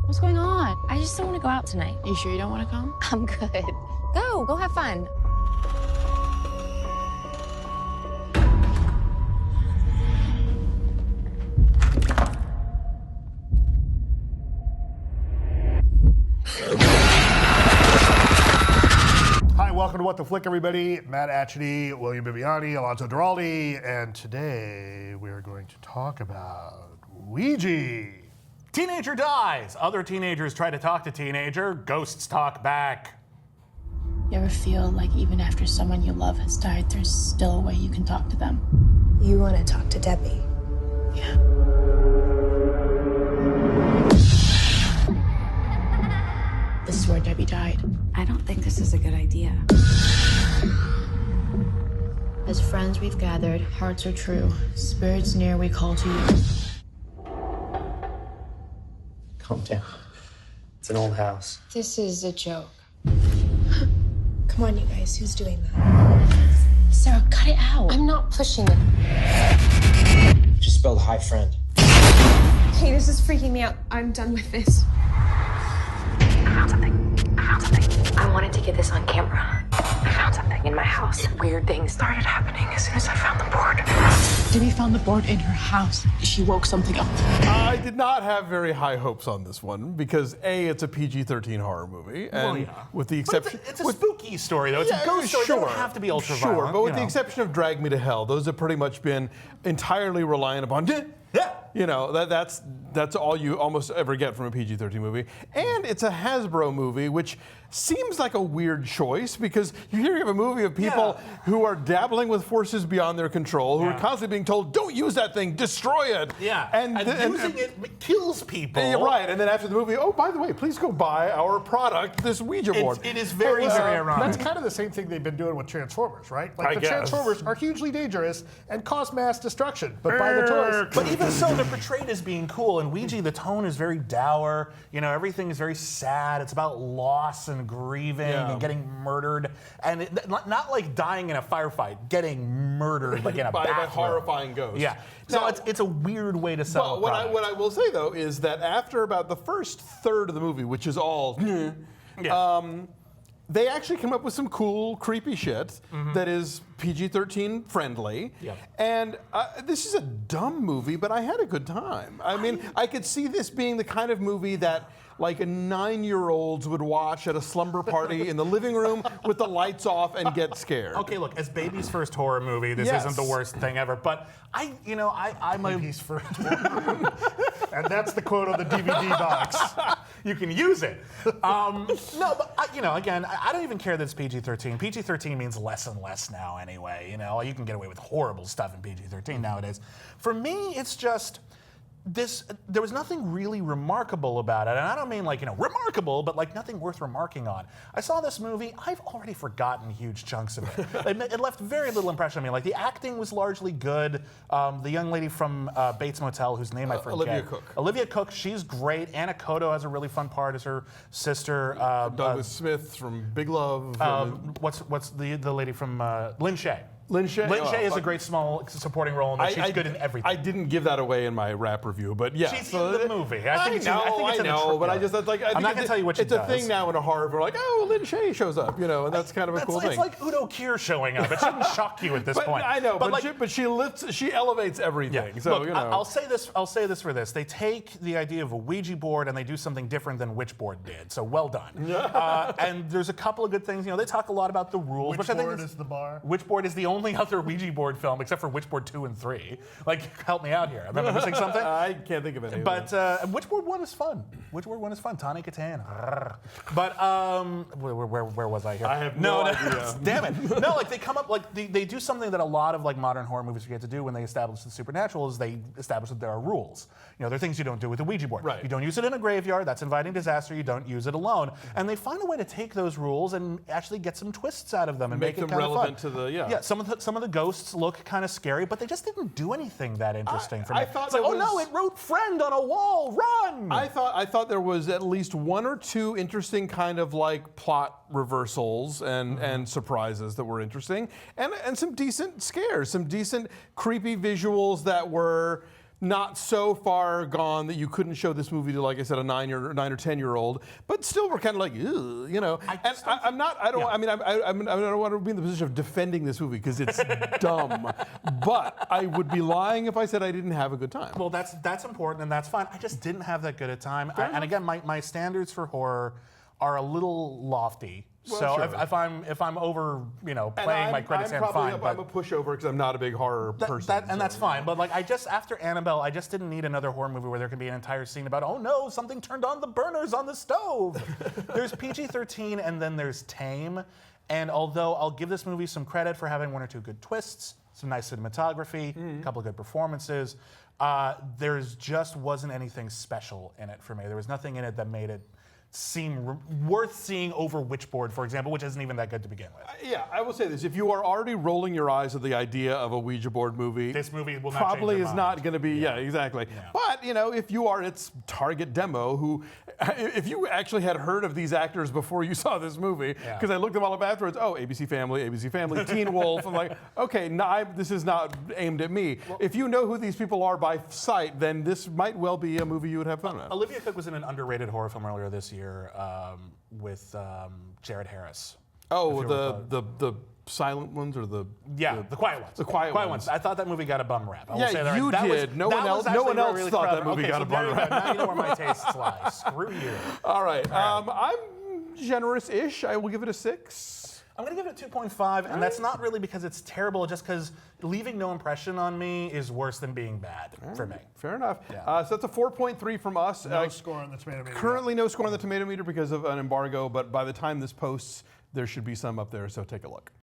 What's going on? I just don't want to go out tonight. You sure you don't want to come? I'm good. Go have fun. Hi, welcome to What the Flick, everybody. Matt Atchity, William Bibbiani, Alonso Duralde, and today we are going to talk about Ouija. Teenager dies. Other teenagers try to talk to teenager. Ghosts talk back. You ever feel like even after someone you love has died, there's still a way you can talk to them? You want to talk to Debbie? Yeah. This is where Debbie died. I don't think this is a good idea. As friends we've gathered, hearts are true. Spirits near we call to you. Calm down. It's an old house. This is a joke. Come on, you guys. Who's doing that? Sarah, cut it out. I'm not pushing it. Just spelled hi, friend. Hey, this is freaking me out. I'm done with this. I found something. I wanted to get this on camera. I found something in my house. Weird things started happening as soon as I found the board. Debbie found the board in her house. She woke something up. I did not have very high hopes on this one because A, it's a PG-13 horror movie, and with the exception, It's a spooky story, though. It's a ghost story. It doesn't have to be ultra violent. Sure, but with the exception of Drag Me to Hell, those have pretty much been entirely reliant upon. You know, that's all you almost ever get from a PG-13 movie. And it's a Hasbro movie, which seems like a weird choice because you hear of a movie of people who are dabbling with forces beyond their control, who are constantly being told, don't use that thing, destroy it. Yeah, and using it kills people. Yeah, right, and then after the movie, oh, by the way, please go buy our product, this Ouija board. It is very, very ironic. That's kind of the same thing they've been doing with Transformers, right? Like I the guess. Transformers are hugely dangerous and cause mass destruction, but buy the toys. But even so, they're portrayed as being cool. And Ouija, the tone is very dour. You know, everything is very sad. It's about loss and grieving and getting murdered. And not like dying in a firefight, getting murdered like in a by a bathroom. horrifying ghost. Yeah. So Now, it's a weird way to sell Well, a product. what I will say, though, is that after about the first third of the movie, which is all, they actually come up with some cool, creepy shit that is PG-13 friendly. Yep. And this is a dumb movie, but I had a good time. I mean, I could see this being the kind of movie that like a 9-year-olds would watch at a slumber party in the living room with the lights off and get scared. Okay, look, as baby's first horror movie, this isn't the worst thing ever. But I'm a Baby's first one. And that's the quote on the DVD box. You can use it. No, but again, I don't even care that it's PG-13. PG-13 means less and less now anyway. You know, you can get away with horrible stuff in PG-13 nowadays. For me, it's just there was nothing really remarkable about it. And I don't mean like, remarkable, but like nothing worth remarking on. I saw this movie, I've already forgotten huge chunks of it. It left very little impression on me. Like the acting was largely good. The young lady from Bates Motel, whose name I forget. Olivia Cooke. Olivia Cooke, she's great. Anna Koto has a really fun part as her sister. Douglas Smith from Big Love. What's the lady from Lynn Shay? Lynn Shay? Lynn Shay is a great small supporting role in that. She's good in everything. I didn't give that away in my rap review, but yeah. She's in the movie. I think it's I know, but I just like. I'm not gonna tell you what she It's does. a thing now in a horror. We're like, oh, Lynn Shay shows up, and that's kind of a cool thing. It's like Udo Kier showing up. It shouldn't shock you at this point. I know, but she elevates everything. Yeah. So Look, I'll say this for this. They take the idea of a Ouija board and they do something different than Witchboard did. So well done. And there's a couple of good things. They talk a lot about the rules. Which I think Witchboard is the bar? Witchboard is the only other Ouija board film except for Witchboard 2 and 3. Like, help me out here. Am I missing something? I can't think of any. But Witchboard 1 is fun. Witchboard 1 is fun. Tawny Katan. But where was I here? I have no idea. Damn it. No, like they come up like they do something that a lot of like modern horror movies forget to do when they establish the supernatural is they establish that there are rules. There are things you don't do with a Ouija board. Right. You don't use it in a graveyard. That's inviting disaster. You don't use it alone. And they find a way to take those rules and actually get some twists out of them and make it them kind of relevant fun. to the Yeah. Some of the ghosts look kind of scary, but they just didn't do anything that interesting for me. I thought it's like, there oh no, was- it wrote "friend" on a wall. Run! I thought there was at least one or two interesting kind of like plot reversals and surprises that were interesting, and some decent scares, some decent creepy visuals that were not so far gone that you couldn't show this movie to, like I said, a 9 or 10-year-old, but still we're kind of like, ugh, you know. I don't want to be in the position of defending this movie because it's dumb, but I would be lying if I said I didn't have a good time. Well, that's important and that's fine. I just didn't have that good a time. And again, my standards for horror are a little lofty. Well, so sure. if I'm over, playing my credits, I'm fine. I'm a pushover because I'm not a big horror person. That's fine. But like, after Annabelle, I just didn't need another horror movie where there could be an entire scene about, oh no, something turned on the burners on the stove. There's PG-13 and then there's Tame. And although I'll give this movie some credit for having 1 or 2 good twists, some nice cinematography, a couple of good performances, there's just wasn't anything special in it for me. There was nothing in it that made it seem worth seeing over Witchboard, for example, which isn't even that good to begin with. Yeah, I will say this. If you are already rolling your eyes at the idea of a Ouija board movie, this movie will not probably change your is mind. not going to be, yeah, exactly. Yeah. But, if you are its target demo, if you actually had heard of these actors before you saw this movie, because I looked them all up afterwards, ABC Family, Teen Wolf, I'm like, okay, this is not aimed at me. Well, if you know who these people are by sight, then this might well be a movie you would have fun with. Olivia Cooke was in an underrated horror film earlier this year with Jared Harris. Oh, the silent ones or the quiet ones. The quiet ones. I thought that movie got a bum rap. You did. No one else thought that movie got a bum rap. Now you know where my tastes lie. Screw you. All right. I'm generous-ish. I will give it a 6. I'm going to give it a 2.5, and that's not really because it's terrible, just because leaving no impression on me is worse than being bad for me. Fair enough. Yeah. So that's a 4.3 from us. No score on the tomato meter. Currently no score on the tomato meter because of an embargo, but by the time this posts, there should be some up there, so take a look.